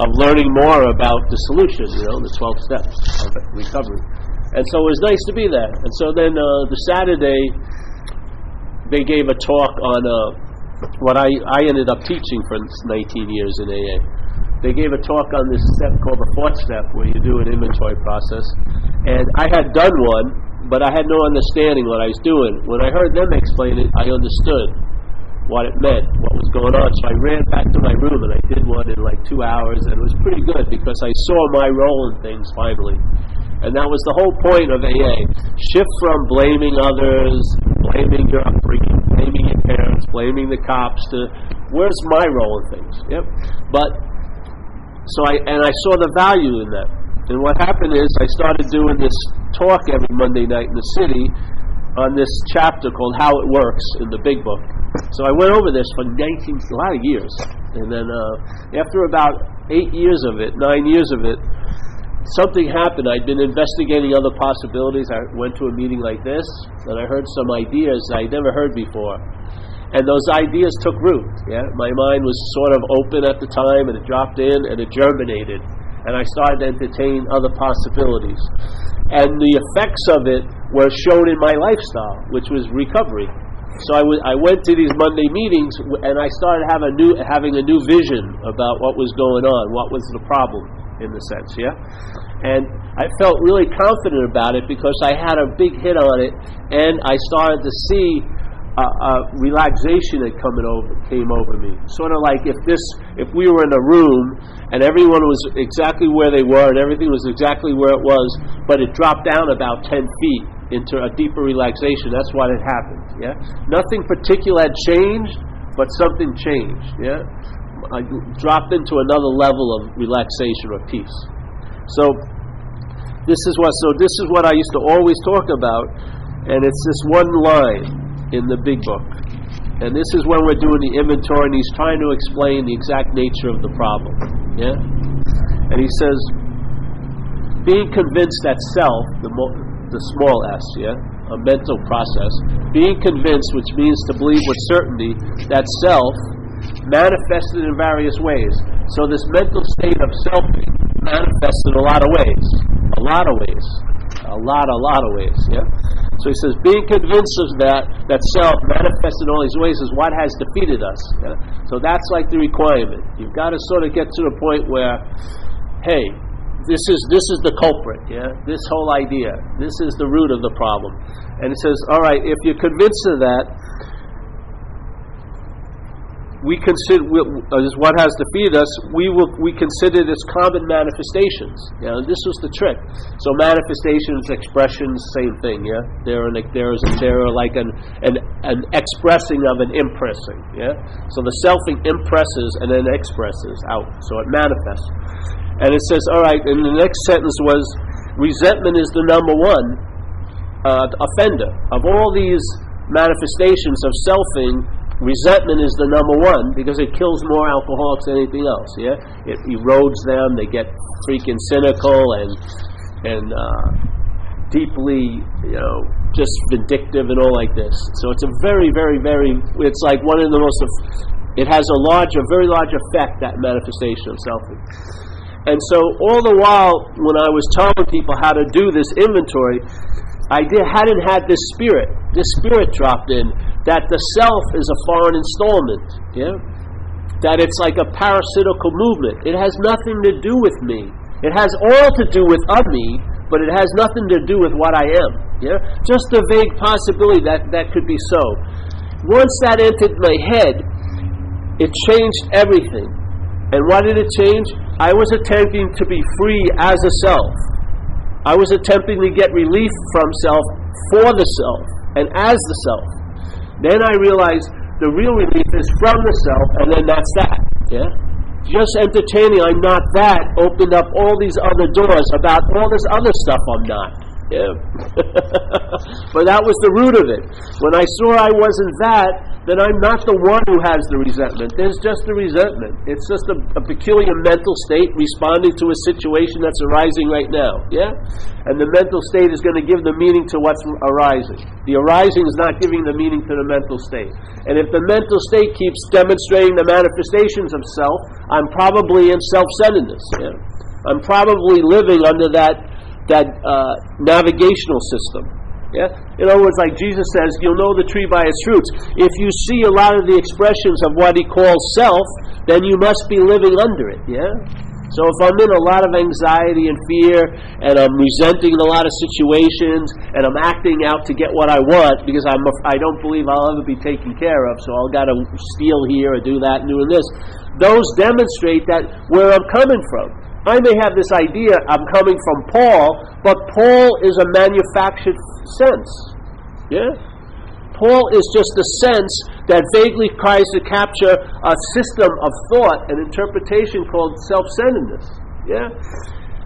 of learning more about the solution, the 12 steps of recovery. And so it was nice to be there. And so then the Saturday, they gave a talk on what I ended up teaching for 19 years in AA. They gave a talk on this step called the fourth step, where you do an inventory process. And I had done one, but I had no understanding what I was doing. When I heard them explain it, I understood what it meant, what was going on. So I ran back to my room and I did one in like 2 hours, and it was pretty good because I saw my role in things finally. And that was the whole point of AA. Shift from blaming others, blaming your upbringing, blaming your parents, blaming the cops, to where's my role in things? Yep. But so I saw the value in that. And what happened is I started doing this talk every Monday night in the city on this chapter called How It Works in the Big Book. So I went over this for a lot of years. And then after about 9 years of it, something happened. I'd been investigating other possibilities. I went to a meeting like this, and I heard some ideas that I'd never heard before. And those ideas took root. Yeah, my mind was sort of open at the time, and it dropped in, and it germinated. And I started to entertain other possibilities. And the effects of it were shown in my lifestyle, which was recovery. So I went to these Monday meetings, and I started having a new vision about what was going on, what was the problem, in the sense, yeah? And I felt really confident about it because I had a big hit on it, and I started to see relaxation that came over me. Sort of like if we were in a room and everyone was exactly where they were and everything was exactly where it was, but it dropped down about 10 feet into a deeper relaxation. That's what had happened. Yeah, nothing particular had changed, but something changed. Yeah, I dropped into another level of relaxation or peace. So this is what I used to always talk about, and it's this one line in the Big Book. And this is when we're doing the inventory, and he's trying to explain the exact nature of the problem. Yeah? And he says, being convinced that self, the small s, yeah, a mental process, being convinced, which means to believe with certainty, that self manifested in various ways. So this mental state of selfing manifests in a lot of ways. A lot of ways. Yeah? So he says, being convinced of that self manifested in all these ways is what has defeated us. Yeah? So that's like the requirement. You've got to sort of get to the point where, hey, this is the culprit. Yeah, this whole idea. This is the root of the problem. And he says, all right, if you're convinced of that, we consider what has defeated us. We consider this common manifestations. Yeah, this was the trick. So manifestations, expressions, same thing. Yeah, they're like an expressing of an impressing. Yeah, so the selfing impresses and then expresses out. So it manifests. And it says, all right. And the next sentence was, resentment is the number one offender of all these manifestations of selfing. Resentment is the number one because it kills more alcoholics than anything else. Yeah, it erodes them. They get freaking cynical and deeply, just vindictive and all like this. So it's a very, very, very. It's like one of the most. It has a very large effect, that manifestation of selfing. And so all the while, when I was telling people how to do this inventory, I hadn't had this spirit. This spirit dropped in that the self is a foreign installment. Yeah, that it's like a parasitical movement. It has nothing to do with me. It has all to do with me, but it has nothing to do with what I am. Yeah, just a vague possibility that could be so. Once that entered my head, it changed everything. And what did it change? I was attempting to be free as a self. I was attempting to get relief from self for the self and as the self. Then I realized the real relief is from the self, and then that's that. Yeah? Just entertaining I'm not that opened up all these other doors about all this other stuff I'm not. Yeah. But that was the root of it. When I saw I wasn't that, then I'm not the one who has the resentment. There's just the resentment. It's just a peculiar mental state responding to a situation that's arising right now. Yeah? And the mental state is going to give the meaning to what's arising. The arising is not giving the meaning to the mental state. And if the mental state keeps demonstrating the manifestations of self, I'm probably in self-centeredness. Yeah? I'm probably living under that navigational system. Yeah? In other words, like Jesus says, you'll know the tree by its fruits. If you see a lot of the expressions of what he calls self, then you must be living under it. Yeah? So if I'm in a lot of anxiety and fear, and I'm resenting a lot of situations, and I'm acting out to get what I want, because I don't believe I'll ever be taken care of, so I'll got to steal here or do that and doing this, those demonstrate that where I'm coming from. I may have this idea I'm coming from Paul, but Paul is a manufactured sense. Yeah? Paul is just a sense that vaguely tries to capture a system of thought and interpretation called self-centeredness. Yeah?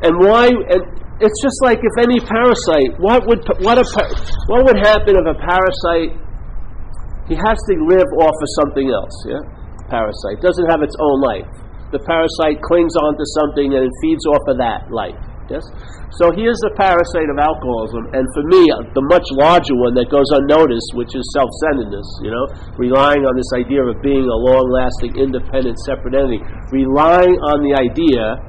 And why? And it's just like if any parasite, what would happen if a parasite, he has to live off of something else, yeah? Parasite doesn't have its own life. The parasite clings onto something and it feeds off of that life. Yes? So here's the parasite of alcoholism, and for me, the much larger one that goes unnoticed, which is self-centeredness, relying on this idea of being a long-lasting, independent, separate entity, relying on the idea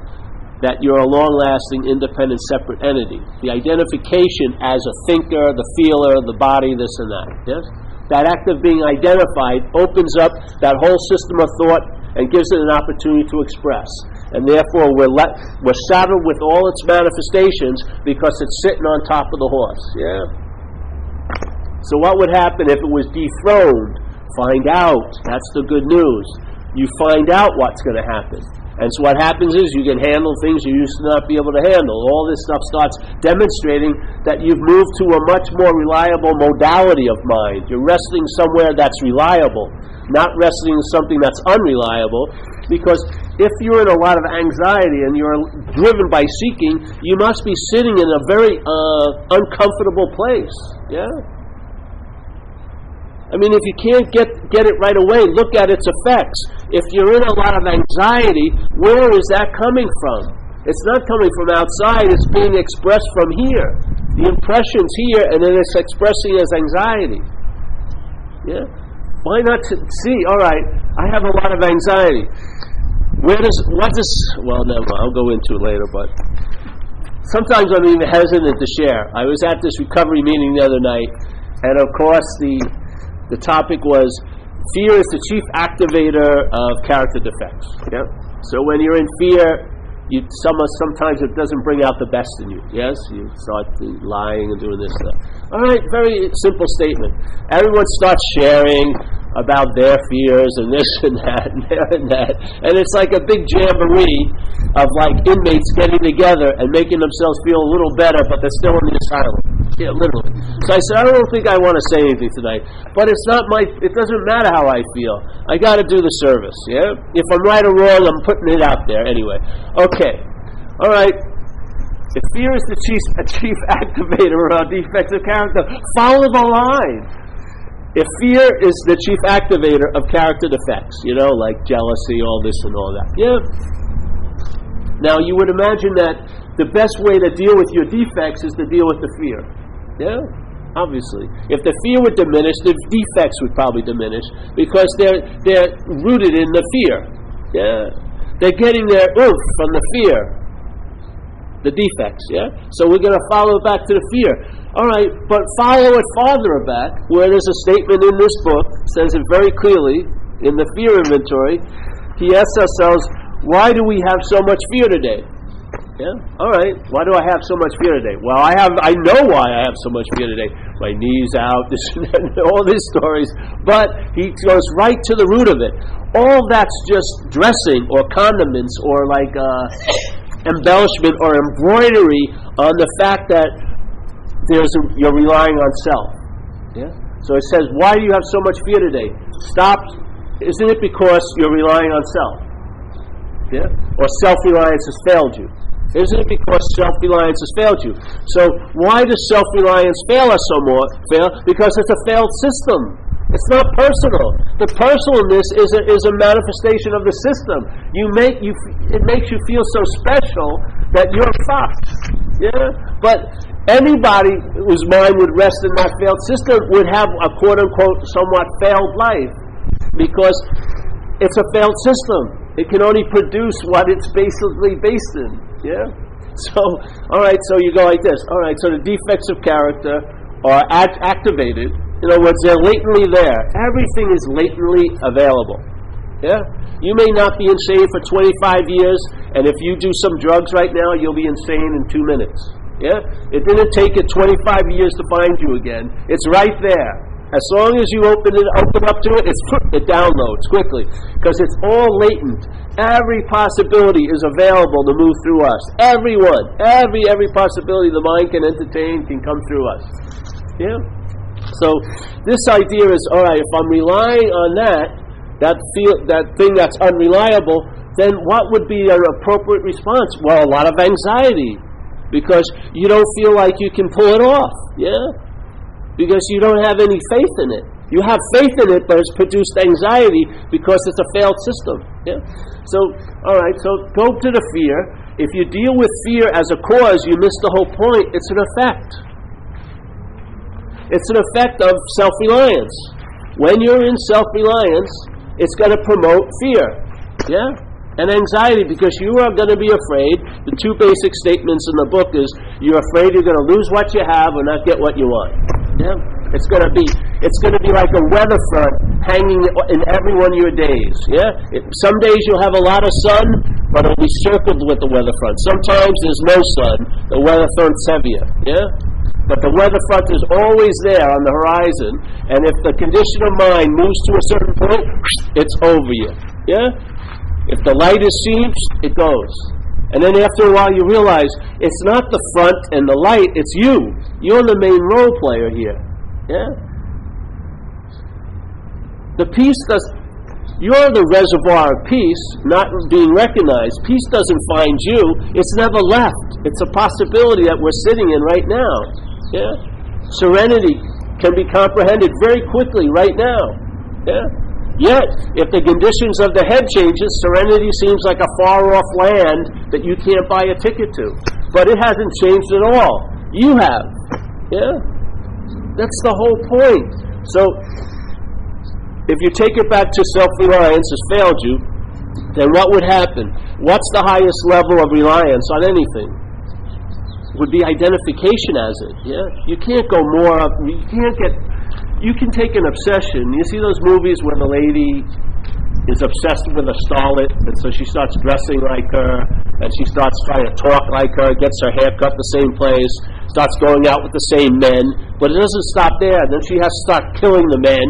that you're a long-lasting, independent, separate entity. The identification as a thinker, the feeler, the body, this and that. Yes? That act of being identified opens up that whole system of thought and gives it an opportunity to express. And therefore we're saddled with all its manifestations because it's sitting on top of the horse. Yeah? So what would happen if it was dethroned? Find out. That's the good news. You find out what's going to happen. And so what happens is you can handle things you used to not be able to handle. All this stuff starts demonstrating that you've moved to a much more reliable modality of mind. You're resting somewhere that's reliable, not resting in something that's unreliable. Because if you're in a lot of anxiety and you're driven by seeking, you must be sitting in a very uncomfortable place. Yeah? I mean, if you can't get it right away, look at its effects. If you're in a lot of anxiety, where is that coming from? It's not coming from outside, it's being expressed from here. The impression's here, and then it's expressing as anxiety. Yeah? Why not see, all right, I have a lot of anxiety. Well, never mind, I'll go into it later, but sometimes I'm even hesitant to share. I was at this recovery meeting the other night, and of course the topic was, fear is the chief activator of character defects. Yeah? So when you're in fear, sometimes it doesn't bring out the best in you. Yes? You start lying and doing this stuff. All right, very simple statement. Everyone starts sharing about their fears and this and that and there and that. And it's like a big jamboree of like inmates getting together and making themselves feel a little better, but they're still in the asylum. Yeah, literally. So I said, I don't think I want to say anything tonight. But it doesn't matter how I feel. I got to do the service, yeah? If I'm right or wrong, I'm putting it out there anyway. Okay. All right. If fear is the chief activator of defects of character, follow the line. If fear is the chief activator of character defects, like jealousy, all this and all that. Yeah. Now, you would imagine that the best way to deal with your defects is to deal with the fear. Yeah, obviously. If the fear would diminish, the defects would probably diminish because they're rooted in the fear. Yeah, they're getting their oomph from the fear, the defects. Yeah, so we're going to follow it back to the fear. All right, but follow it farther back, where there's a statement in this book says it very clearly in the fear inventory. He asks ourselves, why do we have so much fear today? Yeah. All right. Why do I have so much fear today? Well, I know why I have so much fear today. My knees out, this and that, all these stories. But he goes right to the root of it. All that's just dressing or condiments or like embellishment or embroidery on the fact that you're relying on self. Yeah. So it says, why do you have so much fear today? Stop. Isn't it because you're relying on self? Yeah. Or self-reliance has failed you? Isn't it because self-reliance has failed you? So why does self-reliance fail us so more? Because it's a failed system. It's not personal. The personalness is a manifestation of the system. It makes you feel so special that you're fucked. Yeah? But anybody whose mind would rest in that failed system would have a quote-unquote somewhat failed life, because it's a failed system. It can only produce what it's basically based in. Yeah? So, alright, so you go like this. Alright, so the defects of character are activated. In other words, they're latently there. Everything is latently available. Yeah? You may not be insane for 25 years, and if you do some drugs right now, you'll be insane in 2 minutes. Yeah? It didn't take it 25 years to find you again. It's right there. As long as you open up to it, it downloads quickly, because it's all latent. Every possibility is available to move through us. Everyone, every possibility the mind can entertain can come through us. Yeah. So this idea is, all right, if I'm relying on that thing that's unreliable, then what would be an appropriate response? Well, a lot of anxiety, because you don't feel like you can pull it off. Yeah. Because you don't have any faith in it. You have faith in it, but it's produced anxiety because it's a failed system. Yeah? So, all right, so go to the fear. If you deal with fear as a cause, you miss the whole point. It's an effect. It's an effect of self-reliance. When you're in self-reliance, it's going to promote fear. Yeah? And anxiety, because you are going to be afraid. The two basic statements in the book is, you're afraid you're going to lose what you have or not get what you want. Yeah, it's going to be like a weather front hanging in every one of your days. Yeah, some days you'll have a lot of sun, but it'll be circled with the weather front. Sometimes there's no sun, the weather front's heavier. Yeah, but the weather front is always there on the horizon, and if the condition of mind moves to a certain point, it's over you. Yeah, if the light is seen, it goes. And then after a while you realize it's not the front and the light, it's you. You're the main role player here. Yeah? The peace you're the reservoir of peace, not being recognized. Peace doesn't find you. It's never left. It's a possibility that we're sitting in right now. Yeah? Serenity can be comprehended very quickly right now. Yeah? Yet, if the conditions of the head changes, serenity seems like a far-off land that you can't buy a ticket to. But it hasn't changed at all. You have. Yeah? That's the whole point. So, if you take it back to self-reliance has failed you, then what would happen? What's the highest level of reliance on anything? Would be identification as it. Yeah? You can't go more up. You can take an obsession. You see those movies where the lady is obsessed with a starlet, and so she starts dressing like her, and she starts trying to talk like her, gets her hair cut the same place, starts going out with the same men, but it doesn't stop there. Then she has to start killing the men,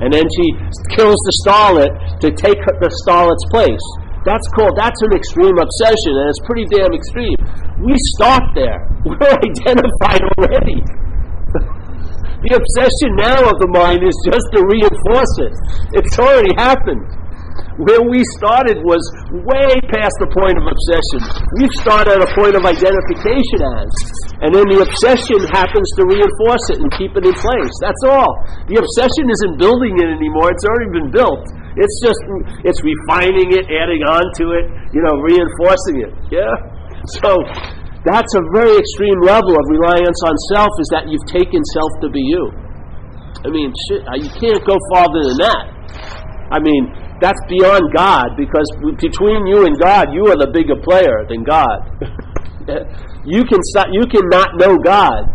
and then she kills the starlet to take the starlet's place. That's an extreme obsession, and it's pretty damn extreme. We start there. We're identified already. The obsession now of the mind is just to reinforce it. It's already happened. Where we started was way past the point of obsession. We've started at a point of identification as. And then the obsession happens to reinforce it and keep it in place. That's all. The obsession isn't building it anymore. It's already been built. It's refining it, adding on to it, reinforcing it. Yeah? So, that's a very extreme level of reliance on self, is that you've taken self to be you. I mean, you can't go farther than that. I mean, that's beyond God, because between you and God, you are the bigger player than God. You cannot know God.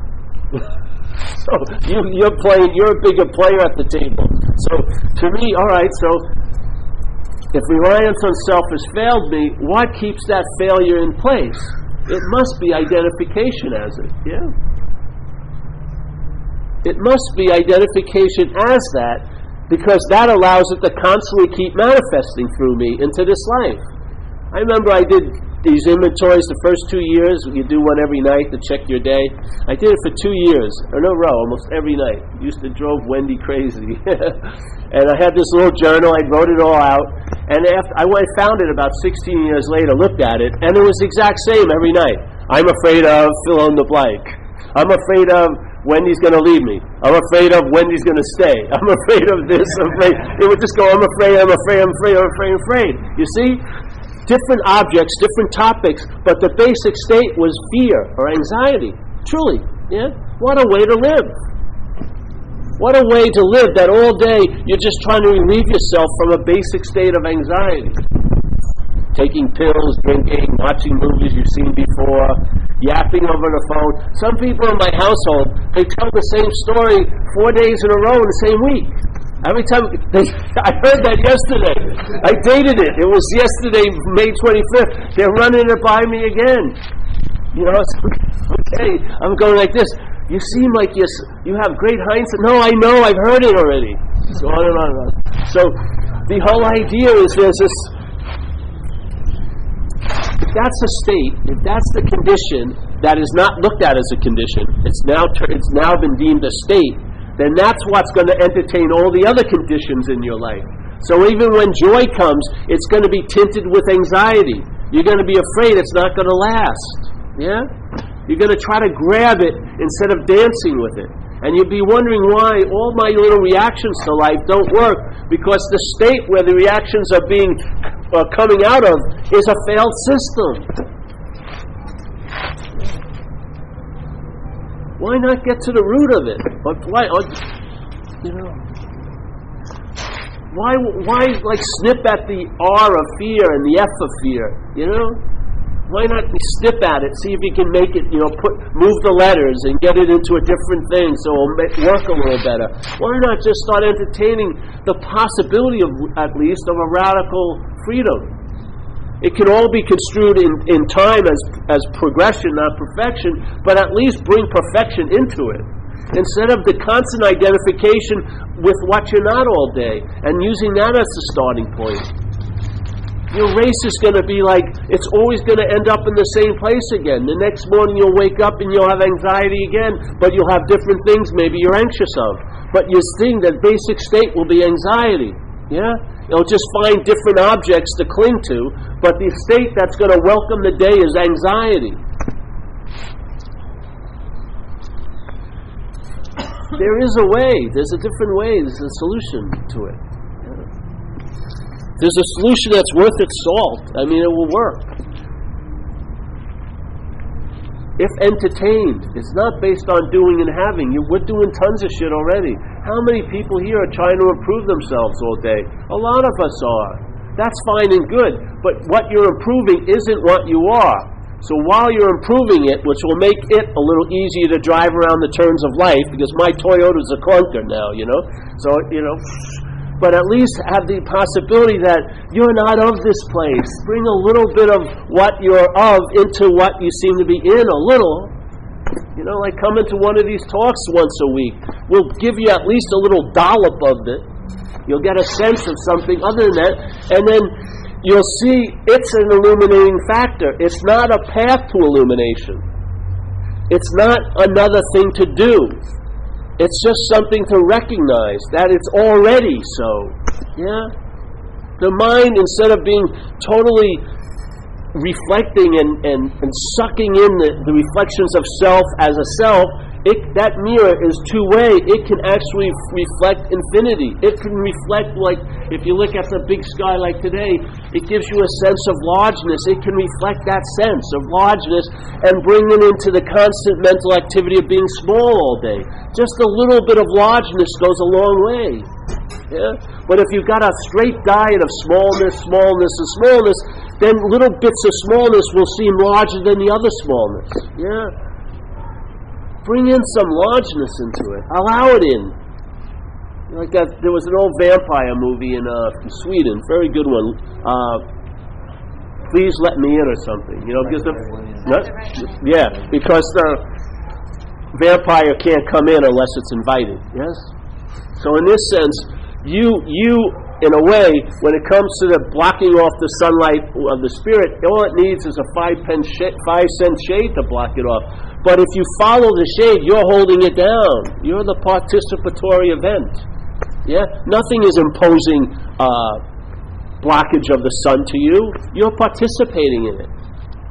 So you're a bigger player at the table. So to me, all right, so if reliance on self has failed me, what keeps that failure in place? It must be identification as it, yeah? It must be identification as that, because that allows it to constantly keep manifesting through me into this life. I remember I did these inventories the first 2 years. You do one every night to check your day. I did it for 2 years in a row, almost every night. Drove Wendy crazy. And I had this little journal. I wrote it all out. And after I found it about 16 years later, looked at it, and it was the exact same every night. I'm afraid of fill in the blank. I'm afraid of Wendy's going to leave me. I'm afraid of Wendy's going to stay. I'm afraid of this. I'm afraid. It would just go, I'm afraid, I'm afraid, I'm afraid, I'm afraid, I'm afraid. You see? Different objects, different topics, but the basic state was fear or anxiety. Truly. Yeah? What a way to live. What a way to live that all day you're just trying to relieve yourself from a basic state of anxiety. Taking pills, drinking, watching movies you've seen before, yapping over the phone. Some people in my household, they tell the same story 4 days in a row in the same week. Every time, I heard that yesterday. I dated it. It was yesterday, May 25th. They're running it by me again. You know, it's okay. I'm going like this. You seem like you have great hindsight. No, I know, I've heard it already. So on and on and on. So the whole idea is there's this, if that's a state, if that's the condition that is not looked at as a condition, it's now been deemed a state, then that's what's going to entertain all the other conditions in your life. So even when joy comes, it's going to be tinted with anxiety. You're going to be afraid it's not going to last. Yeah? You're going to try to grab it instead of dancing with it. And you'll be wondering why all my little reactions to life don't work, because the state where the reactions are coming out of is a failed system. Why not get to the root of it? Why like snip at the R of fear and the F of fear? You know? Why not snip at it, see if you can make it, move the letters and get it into a different thing so it'll work a little better? Why not just start entertaining the possibility of, at least, of a radical freedom? It can all be construed in time as progression, not perfection, but at least bring perfection into it. Instead of the constant identification with what you're not all day and using that as the starting point. Your race is going to be like, it's always going to end up in the same place again. The next morning you'll wake up and you'll have anxiety again, but you'll have different things maybe you're anxious of. But your thing, that basic state will be anxiety. Yeah? You'll just find different objects to cling to, but the state that's going to welcome the day is anxiety. There is a way. There's a different way. There's a solution to it. There's a solution that's worth its salt. I mean, it will work. If entertained, it's not based on doing and having. We're doing tons of shit already. How many people here are trying to improve themselves all day? A lot of us are. That's fine and good, but what you're improving isn't what you are. So while you're improving it, which will make it a little easier to drive around the turns of life, because my Toyota's a clunker now, So, but at least have the possibility that you're not of this place. Bring a little bit of what you're of into what you seem to be in, a little. Like coming to one of these talks once a week will give you at least a little dollop of it. You'll get a sense of something other than that, and then you'll see it's an illuminating factor. It's not a path to illumination. It's not another thing to do. It's just something to recognize that it's already so. Yeah? The mind, instead of being totally reflecting and sucking in the reflections of self as a self, that mirror is two-way. It can actually reflect infinity. It can reflect, like, if you look at the big sky like today, it gives you a sense of largeness. It can reflect that sense of largeness and bring it into the constant mental activity of being small all day. Just a little bit of largeness goes a long way. Yeah? But if you've got a straight diet of smallness, then little bits of smallness will seem larger than the other smallness. Yeah? Bring in some largeness into it. Allow it in. Like that, there was an old vampire movie in Sweden, very good one. Please Let Me In or something. Because because the vampire can't come in unless it's invited. Yes. So in this sense, you in a way, when it comes to the blocking off the sunlight of the spirit, all it needs is a 5-cent shade to block it off. But if you follow the shade, you're holding it down. You're the participatory event. Yeah? Nothing is imposing blockage of the sun to you, you're participating in it.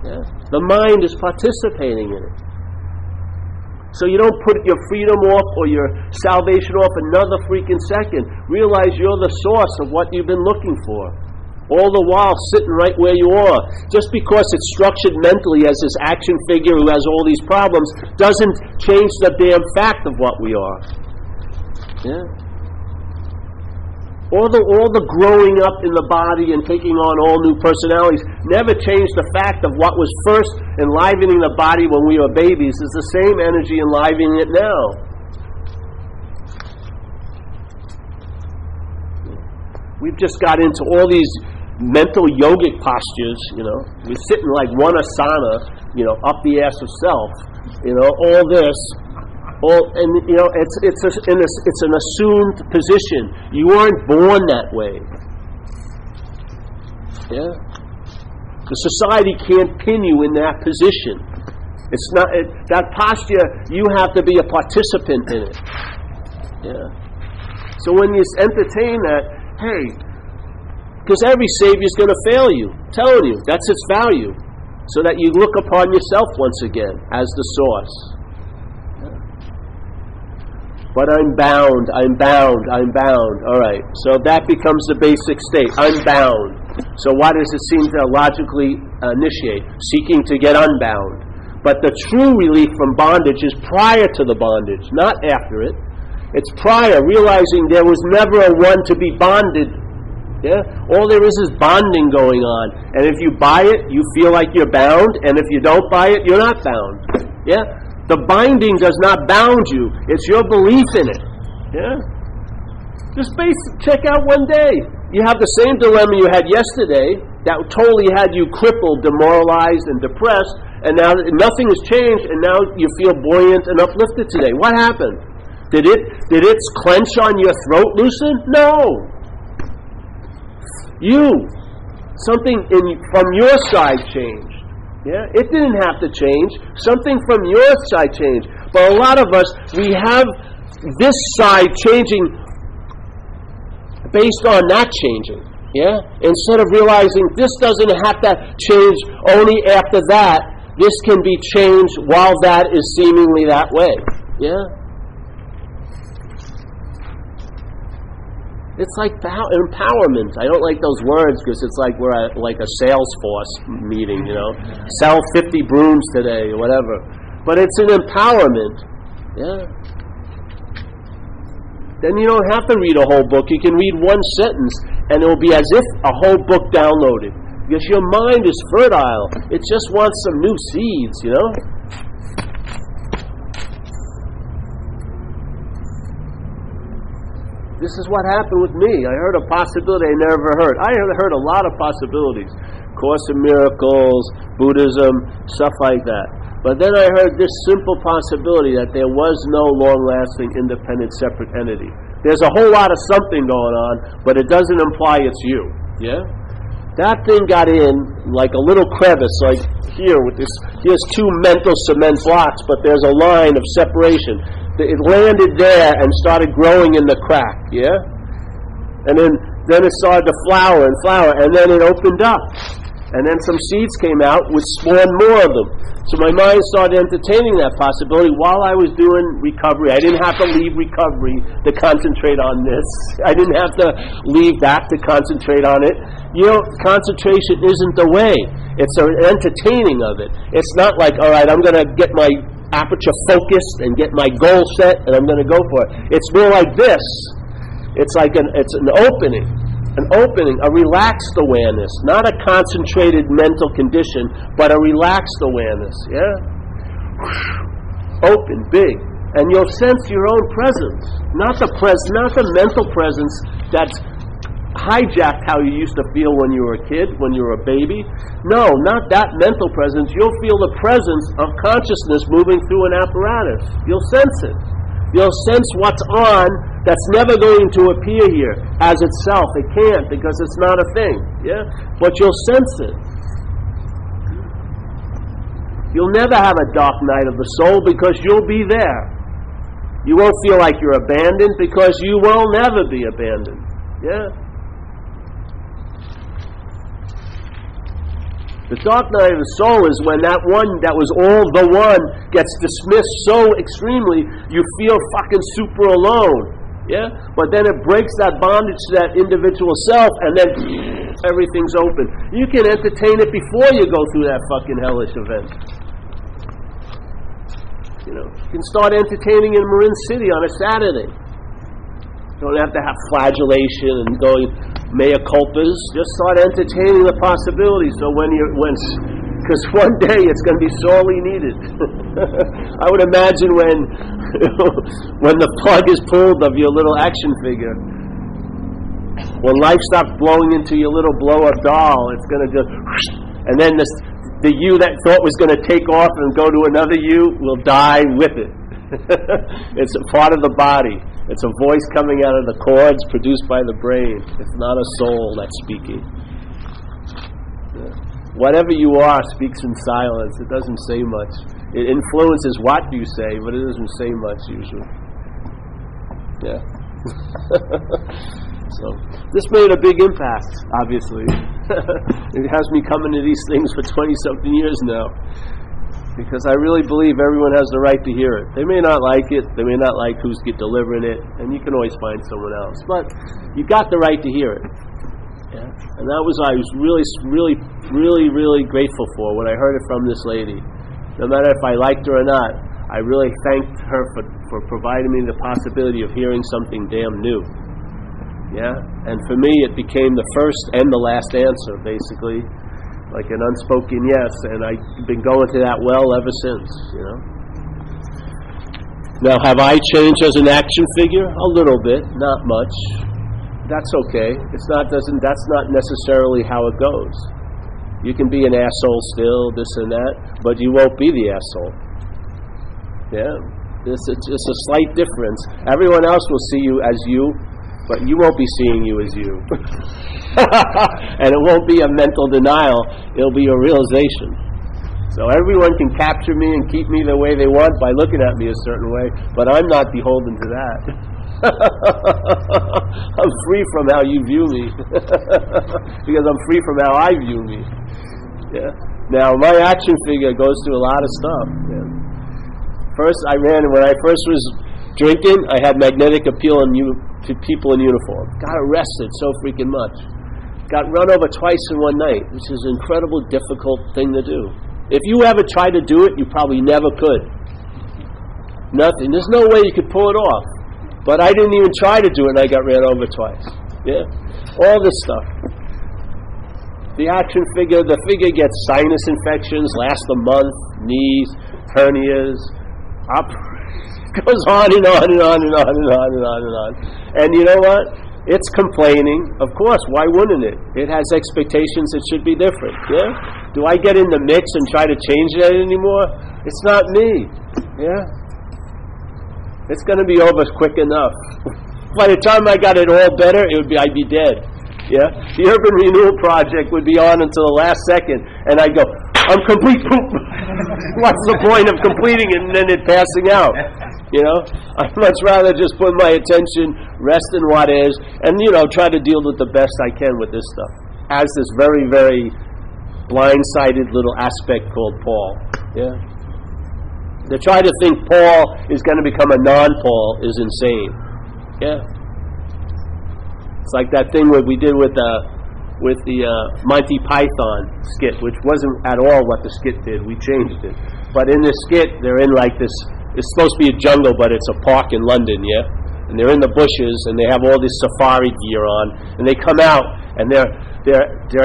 Yeah? The mind is participating in it. So you don't put your freedom off or your salvation off another freaking second. Realize you're the source of what you've been looking for. All the while sitting right where you are. Just because it's structured mentally as this action figure who has all these problems doesn't change the damn fact of what we are. Yeah? All the growing up in the body and taking on all new personalities never changed the fact of what was first enlivening the body when we were babies is the same energy enlivening it now. We've just got into all these mental yogic postures, We're sitting like one asana, up the ass of self, all this. It's an assumed position. You weren't born that way. Yeah? The society can't pin you in that position. It's not that posture. You have to be a participant in it. Yeah. So when you entertain that, hey, because every savior is going to fail you. I'm telling you, that's its value. So that you look upon yourself once again as the source. But I'm bound. All right, so that becomes the basic state. I'm bound. So what does it seem to logically initiate? Seeking to get unbound. But the true relief from bondage is prior to the bondage, not after it. It's prior, realizing there was never a one to be bonded. Yeah? All there is bonding going on. And if you buy it, you feel like you're bound. And if you don't buy it, you're not bound. Yeah? The binding does not bound you. It's your belief in it. Yeah? Just check out one day. You have the same dilemma you had yesterday that totally had you crippled, demoralized, and depressed, and now nothing has changed, and now you feel buoyant and uplifted today. What happened? Did its clench on your throat loosen? No. Something from your side changed. Yeah, it didn't have to change. Something from your side changed. But a lot of us, we have this side changing based on that changing. Yeah? Instead of realizing this doesn't have to change only after that, this can be changed while that is seemingly that way. Yeah? It's like empowerment. I don't like those words because it's like we're at like a Salesforce meeting, Sell 50 brooms today or whatever. But it's an empowerment. Yeah. Then you don't have to read a whole book. You can read one sentence and it will be as if a whole book downloaded. Because your mind is fertile. It just wants some new seeds, This is what happened with me. I heard a possibility I never heard. I heard a lot of possibilities. Course in Miracles, Buddhism, stuff like that. But then I heard this simple possibility that there was no long-lasting, independent, separate entity. There's a whole lot of something going on, but it doesn't imply it's you. Yeah? That thing got in like a little crevice, like here with this. Here's two mental cement blocks, but there's a line of separation. It landed there and started growing in the crack, yeah? And then it started to flower, and then it opened up. And then some seeds came out, which spawned more of them. So my mind started entertaining that possibility while I was doing recovery. I didn't have to leave recovery to concentrate on this. I didn't have to leave that to concentrate on it. Concentration isn't the way. It's an entertaining of it. It's not like, all right, I'm going to get my aperture focused and get my goal set and I'm going to go for it. It's more like this. It's like it's an opening, a relaxed awareness, not a concentrated mental condition, but a relaxed awareness. Yeah, open, big, and you'll sense your own presence, not the mental presence that's hijacked how you used to feel when you were a kid, when you were a baby. No, not that mental presence. You'll feel the presence of consciousness moving through an apparatus. You'll sense it. You'll sense what's on that's never going to appear here as itself. It can't because it's not a thing. Yeah? But you'll sense it. You'll never have a dark night of the soul because you'll be there. You won't feel like you're abandoned because you will never be abandoned. Yeah? The dark night of the soul is when that one that was all the one gets dismissed so extremely, you feel fucking super alone. Yeah? But then it breaks that bondage to that individual self, and then everything's open. You can entertain it before you go through that fucking hellish event. You know, you can start entertaining in Marin City on a Saturday. You don't have to have flagellation and going mea culpas. Just start entertaining the possibility. So because one day it's going to be sorely needed. I would imagine when the plug is pulled of your little action figure, when life stops blowing into your little blow-up doll, it's going to just, and then the you that thought was going to take off and go to another you will die with it. It's a part of the body. It's a voice coming out of the cords produced by the brain. It's not a soul that's speaking. Whatever you are speaks in silence. It doesn't say much. It influences what you say, but it doesn't say much usually. Yeah. So, this made a big impact, obviously. It has me coming to these things for 20-something years now. Because I really believe everyone has the right to hear it. They may not like it. They may not like who's delivering it. And you can always find someone else. But you got the right to hear it. Yeah. And I was really, really, really, really grateful for when I heard it from this lady. No matter if I liked her or not, I really thanked her for providing me the possibility of hearing something damn new. Yeah? And for me, it became the first and the last answer, basically. Like an unspoken yes. And I've been going to that well ever since, you know. Now, have I changed as an action figure? A little bit, not much. That's okay. That's not necessarily how it goes. You can be an asshole still, this and that, but you won't be the asshole. Yeah. It's just a slight difference. Everyone else will see you as you, but you won't be seeing you as you. And it won't be a mental denial. It'll be a realization. So everyone can capture me and keep me the way they want by looking at me a certain way, but I'm not beholden to that. I'm free from how you view me. Because I'm free from how I view me. Yeah. Now, my action figure goes through a lot of stuff. Yeah. When I first was drinking, I had magnetic appeal to people in uniform. Got arrested so freaking much. Got run over twice in one night, which is an incredible, difficult thing to do. If you ever tried to do it, you probably never could. Nothing. There's no way you could pull it off. But I didn't even try to do it, and I got ran over twice. Yeah? All this stuff. The action figure, the figure gets sinus infections, last a month, knees, hernias, up. Goes on and on and on and on and on and on and on. And you know what? It's complaining. Of course, why wouldn't it? It has expectations that should be different. Yeah? Do I get in the mix and try to change that anymore? It's not me. Yeah? It's going to be over quick enough. By the time I got it all better, I'd be dead. Yeah, the Urban Renewal Project would be on until the last second, and I'd go, "I'm complete." What's the point of completing it and then it passing out? You know, I'd much rather just put my attention, rest in what is, and try to deal with the best I can with this stuff. As this very, very blindsided little aspect called Paul. Yeah. To try to think Paul is going to become a non-Paul is insane. Yeah. It's like that thing we did with the Monty Python skit, which wasn't at all what the skit did. We changed it. But in this skit, they're in like this, it's supposed to be a jungle, but it's a park in London, yeah? And they're in the bushes, and they have all this safari gear on, and they come out, and they're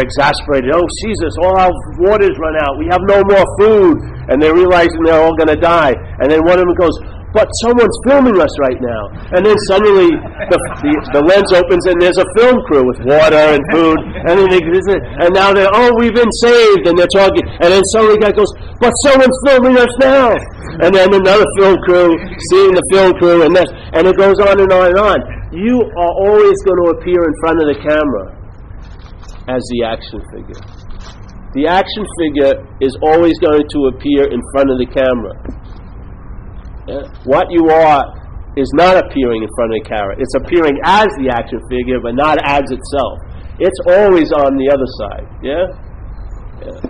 exasperated. Oh, Jesus, all our water's run out. We have no more food. And they're realizing they're all going to die. And then one of them goes, "But someone's filming us right now." And then suddenly the lens opens and there's a film crew with water and food. And then now we've been saved. And they're talking. And then suddenly the guy goes, "But someone's filming us now." And then another film crew, seeing the film crew, and it goes on and on and on. You are always going to appear in front of the camera as the action figure. The action figure is always going to appear in front of the camera. Yeah? What you are is not appearing in front of the camera. It's appearing as the action figure, but not as itself. It's always on the other side. Yeah? Yeah.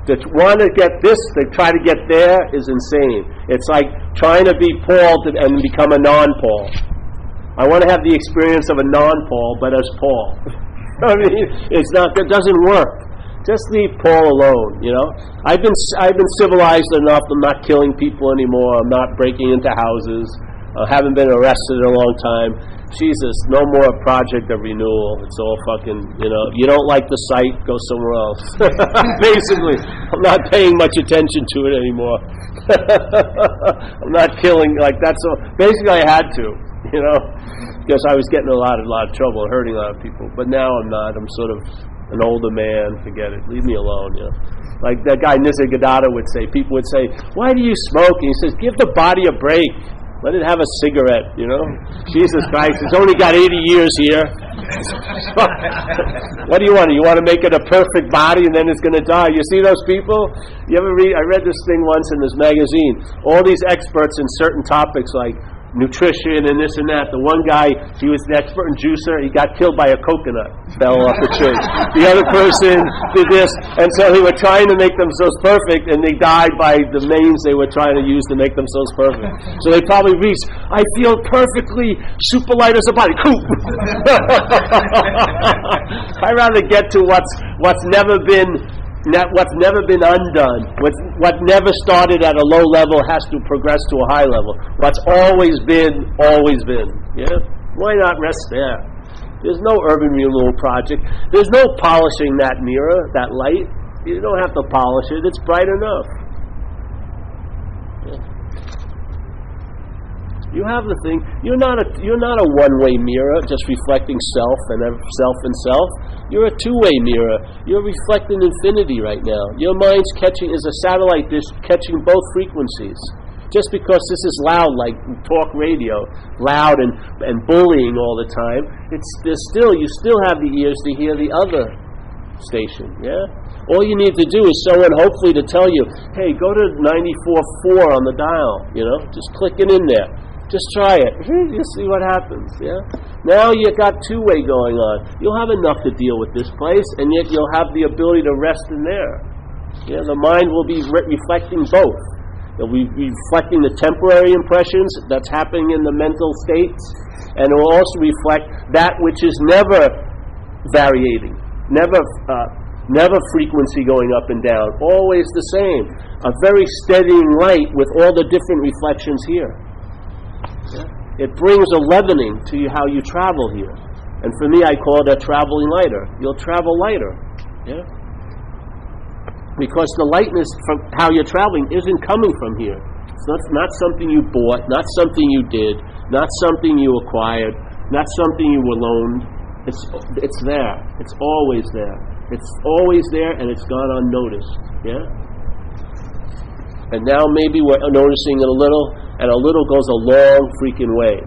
To want to get this, to try to get there is insane. It's like trying to be Paul and become a non-Paul. I want to have the experience of a non-Paul, but as Paul. I mean, it doesn't work. Just leave Paul alone, you know. I've been civilized enough. I'm not killing people anymore. I'm not breaking into houses. I haven't been arrested in a long time. Jesus, no more project of renewal. It's all fucking, you know. You don't like the site, go somewhere else. Basically, I'm not paying much attention to it anymore. I'm not killing like that's all. Basically, I had to, you know, because I was getting a lot of trouble, hurting a lot of people. But now I'm not. I'm sort of an older man, forget it. Leave me alone, you know. Like that guy Nisargadatta would say, people would say, why do you smoke? And he says, give the body a break. Let it have a cigarette, you know. Jesus Christ, it's only got 80 years here. What do you want? You want to make it a perfect body and then it's going to die? You see those people? You ever read, I read this thing once in this magazine. All these experts in certain topics like nutrition and this and that. The one guy, he was an expert in juicer, he got killed by a coconut, fell off the tree. The other person did this, and so they were trying to make themselves perfect, and they died by the means they were trying to use to make themselves perfect. So they probably reached, I feel perfectly super light as a body. Coop! I'd rather get to what's never been undone, what never started at a low level has to progress to a high level. What's always been. Yeah? Why not rest there? There's no urban renewal project. There's no polishing that mirror, that light. You don't have to polish it. It's bright enough. Yeah. You have the thing. You're not a one-way mirror, just reflecting self and self and self. You're a two-way mirror. You're reflecting infinity right now. Your mind's is a satellite dish catching both frequencies. Just because this is loud, like talk radio, loud and bullying all the time, you still have the ears to hear the other station. Yeah. All you need to do is someone hopefully to tell you, hey, go to 94.4 on the dial. You know, just click it in there. Just try it. You see what happens, yeah? Now you got two-way going on. You'll have enough to deal with this place, and yet you'll have the ability to rest in there. Yeah, the mind will be reflecting both. It'll be reflecting the temporary impressions that's happening in the mental states, and it will also reflect that which is never variating, never frequency going up and down, always the same. A very steadying light with all the different reflections here. It brings a leavening to how you travel here. And for me, I call it a traveling lighter. You'll travel lighter. Yeah? Because the lightness from how you're traveling isn't coming from here. It's not something you bought, not something you did, not something you acquired, not something you were loaned. It's there. It's always there. It's always there, and it's gone unnoticed. Yeah? And now maybe we're noticing it a little, and a little goes a long freaking way.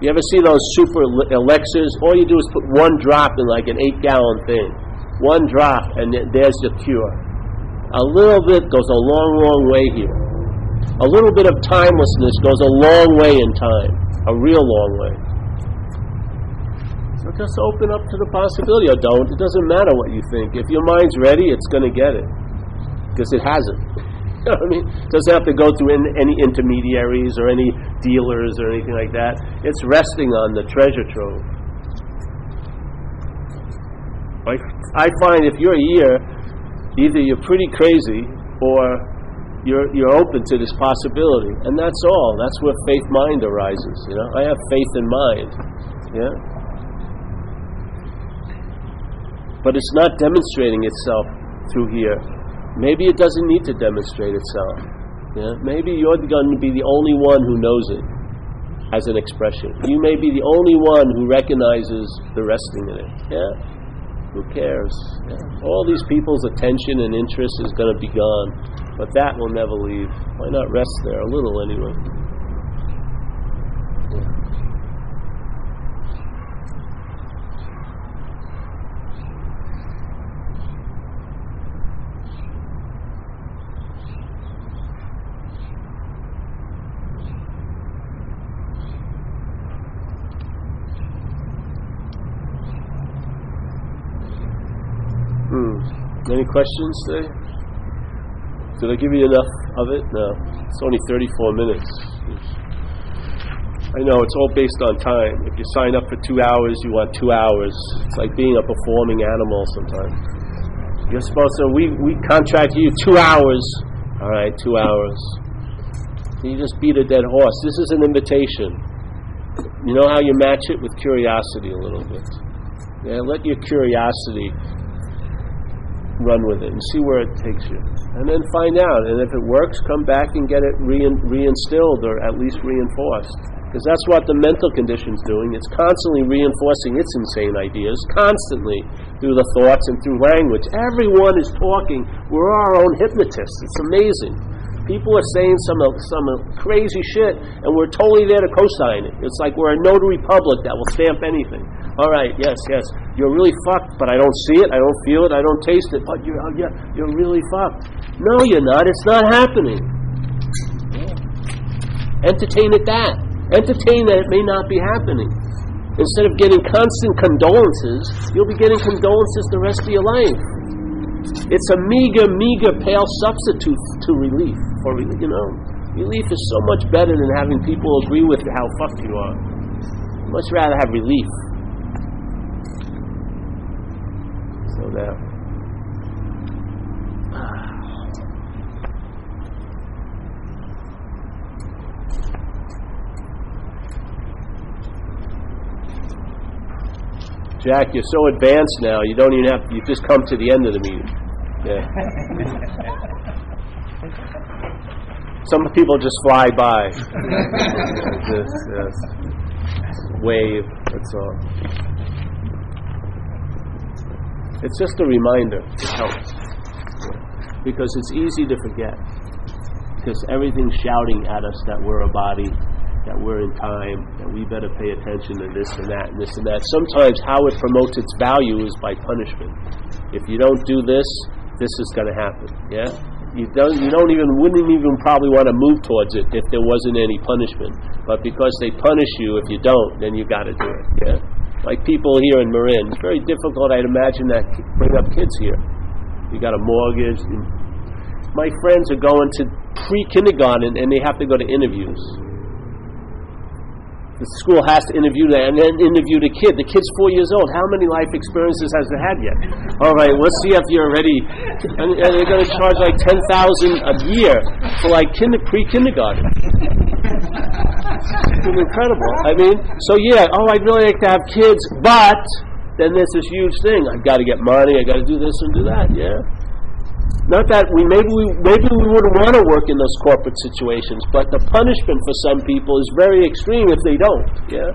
You ever see those super elixirs? All you do is put one drop in like an 8-gallon thing. One drop, and there's the cure. A little bit goes a long, long way here. A little bit of timelessness goes a long way in time. A real long way. So just open up to the possibility, or don't. It doesn't matter what you think. If your mind's ready, it's going to get it. Because it hasn't. You know what I mean? It doesn't have to go through any intermediaries or any dealers or anything like that. It's resting on the treasure trove. I find if you're here, either you're pretty crazy or you're open to this possibility, and that's all. That's where faith mind arises. You know, I have faith in mind. Yeah, but it's not demonstrating itself through here. Maybe it doesn't need to demonstrate itself. Yeah? Maybe you're going to be the only one who knows it as an expression. You may be the only one who recognizes the resting in it. Yeah? Who cares? Yeah? All these people's attention and interest is going to be gone, but that will never leave. Why not rest there a little anyway? Yeah. Any questions today? Did I give you enough of it? No. It's only 34 minutes. I know, it's all based on time. If you sign up for 2 hours, you want 2 hours. It's like being a performing animal sometimes. You're supposed to, we contract you 2 hours. All right, 2 hours. You just beat a dead horse. This is an invitation. You know how you match it? With curiosity a little bit. Yeah, let your curiosity run with it and see where it takes you. And then find out. And if it works, come back and get it reinstilled or at least reinforced. Because that's what the mental condition's doing. It's constantly reinforcing its insane ideas, constantly, through the thoughts and through language. Everyone is talking. We're our own hypnotists. It's amazing. People are saying some crazy shit, and we're totally there to co-sign it. It's like we're a notary public that will stamp anything. All right, yes, you're really fucked, but I don't see it, I don't feel it, I don't taste it, but you're really fucked. No, you're not. It's not happening. Entertain it that. Entertain that it may not be happening. Instead of getting constant condolences, you'll be getting condolences the rest of your life. It's a meager, pale substitute to relief. Relief is so much better than having people agree with how fucked you are. I'd much rather have relief. So now, Jack, you're so advanced now, you don't even have to, you just come to the end of the meeting. Yeah. Some people just fly by. Just wave, that's all. It's just a reminder. It helps. Because it's easy to forget. Because everything's shouting at us that we're a body, that we're in time, that we better pay attention to this and that and this and that. Sometimes how it promotes its value is by punishment. If you don't do this, this is going to happen. Yeah, wouldn't even probably want to move towards it if there wasn't any punishment. But because they punish you, if you don't, then you got to do it. Yeah, like people here in Marin, it's very difficult. I'd imagine that bring up kids here. You got a mortgage. My friends are going to pre-kindergarten and they have to go to interviews. The school has to interview that and then interview the kid. The kid's 4 years old. How many life experiences has it had yet? All right, let's see if you're ready. And they're going to charge like $10,000 a year for like pre-kindergarten. It's incredible. I mean, so yeah, I'd really like to have kids, but then there's this huge thing. I've got to get money. I got to do this and do that. Yeah. Not that maybe we wouldn't want to work in those corporate situations, but the punishment for some people is very extreme if they don't. Yeah,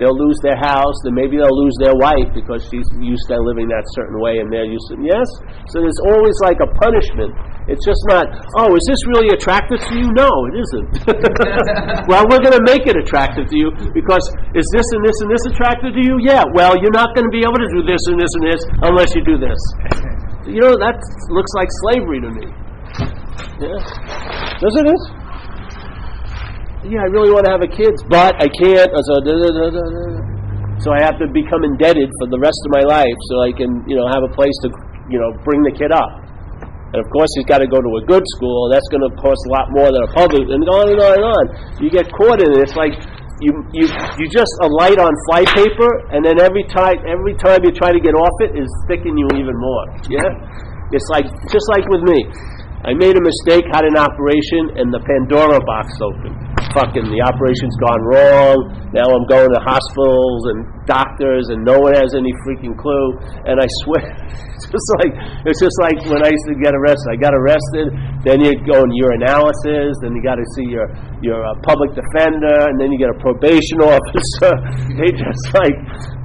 they'll lose their house, then maybe they'll lose their wife because she's used to living that certain way and they're used to. Yes, so there's always like a punishment. It's just not. Oh, is this really attractive to you? No, it isn't. Well, we're going to make it attractive to you because is this and this and this attractive to you? Yeah. Well, you're not going to be able to do this and this and this unless you do this. That looks like slavery to me. Yeah. Doesn't it? Yeah, I really want to have a kid, but I can't. So I have to become indebted for the rest of my life so I can, have a place to, bring the kid up. And of course, he's got to go to a good school. That's going to cost a lot more than a public, and on and on and on. You get caught in it. It's like you just alight on flypaper, and then every time you try to get off it, is sticking you even more. Yeah, it's like just like with me. I made a mistake, had an operation, and the Pandora box opened. Fucking the operation's gone wrong. Now I'm going to hospitals and doctors, and no one has any freaking clue. And I swear, it's just like when I used to get arrested. I got arrested, then you go in urinalysis, then you got to see your public defender, and then you get a probation officer.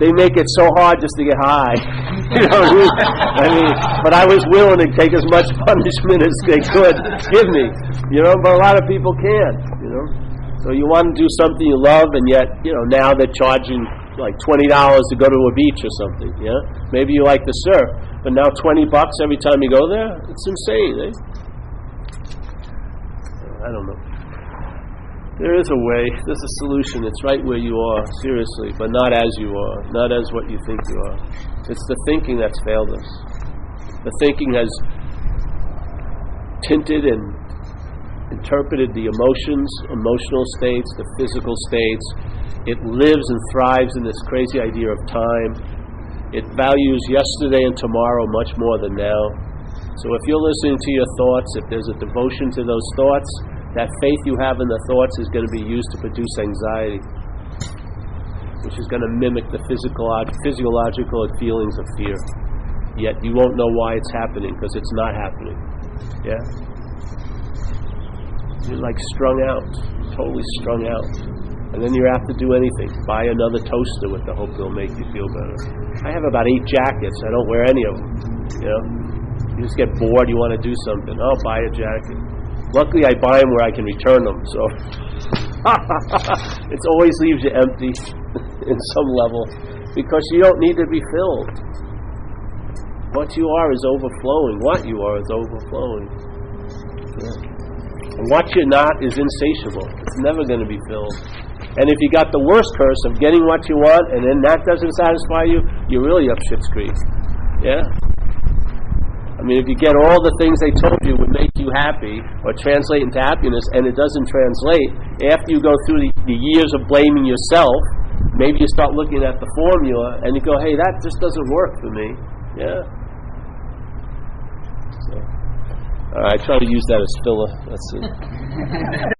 They make it so hard just to get high. You know what I mean? But I was willing to take as much punishment as they could give me. But a lot of people can't. So you want to do something you love, and yet, now they're charging like $20 to go to a beach or something, yeah? Maybe you like to surf, but now $20 every time you go there? It's insane, eh? I don't know. There is a way, there's a solution. It's right where you are, seriously, but not as you are, not as what you think you are. It's the thinking that's failed us. The thinking has tinted and interpreted the emotional states, the physical states. It lives and thrives in this crazy idea of time. It values yesterday and tomorrow much more than now. So if you're listening to your thoughts, if there's a devotion to those thoughts, that faith you have in the thoughts is going to be used to produce anxiety, which is going to mimic the physiological feelings of fear. Yet you won't know why it's happening, because it's not happening. Yeah? You're like strung out, totally strung out. And then you have to do anything. Buy another toaster with the hope it'll make you feel better. I have about 8 jackets. I don't wear any of them. You know? You just get bored, you want to do something. Oh, buy a jacket. Luckily, I buy them where I can return them, so it always leaves you empty in some level, because you don't need to be filled. What you are is overflowing. What you are is overflowing. Yeah. And what you're not is insatiable. It's never going to be filled. And if you got the worst curse of getting what you want and then that doesn't satisfy you, you're really up shit's creek. Yeah? I mean, if you get all the things they told you would make you happy or translate into happiness and it doesn't translate, after you go through the years of blaming yourself, maybe you start looking at the formula and you go, hey, that just doesn't work for me. Yeah? So, all right, I try to use that as filler. That's it.